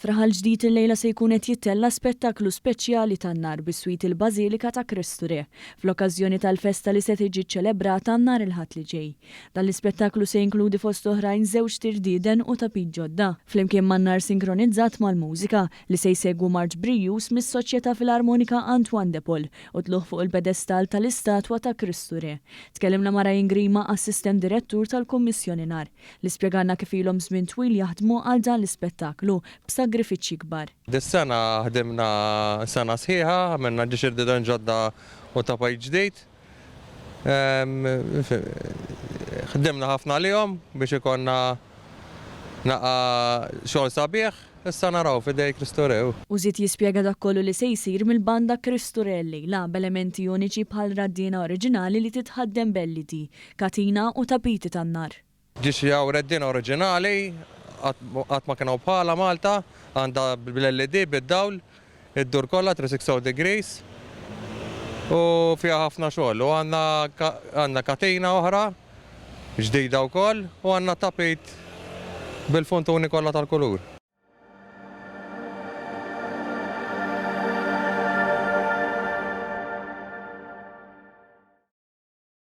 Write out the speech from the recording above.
Fraħal ġdid il-lejla se jkun qed jittella spettaklu speċjali tan-nar bis-swit il-Bażilika ta' Kristu Re fl-okkażjoni tal-festa li se tiġi ċċelebrata nhar il-Ħadd li ġej. Dan l-ispettaklu se jinkludi fost oħrajn żewġ tirdieden u tapit ġodda flimkien man-nar sinkronizzat mal-mużika li se jsegwu Marġ Brijus mis-Soċjetà Filarmonika Antoine de Paul u tluħ fuq il-pedestal tal-istatwa ta' Kristu Re. Tkellimna ma' Ryan Grima, assistent direttur tal-Kummissjoni Nar, li spjegalna kif ilhom żmien twil jaħdmu għal dan l-ispettaklu b'sagrifiċċji kbar. Dis-sena ħdimna sena sħiħa, għamilna ġirdieden ġodda u tapajt ġdid. Ħdimna ħafna għalihom biex ikonna naqa xogħol sabiħ, issa naraw f'idej Kristu Re. Użid jispjega dak kollu li se jsir mill-banda Kristu Re la b'elementi uniċi bħal raddiena oriġinali li titħaddem belliti, katina u tapiti tan-nar. Ġiex jew reddina oriġinali qatt ma kienu bħala Malta, għandha bil-LED bid-dawl, id-dur kollha 360 degrees u fiha ħafna xogħol u għandna katina oħra ġdida wkoll u għandna tapit bil-fontuni kollha tal-kulur.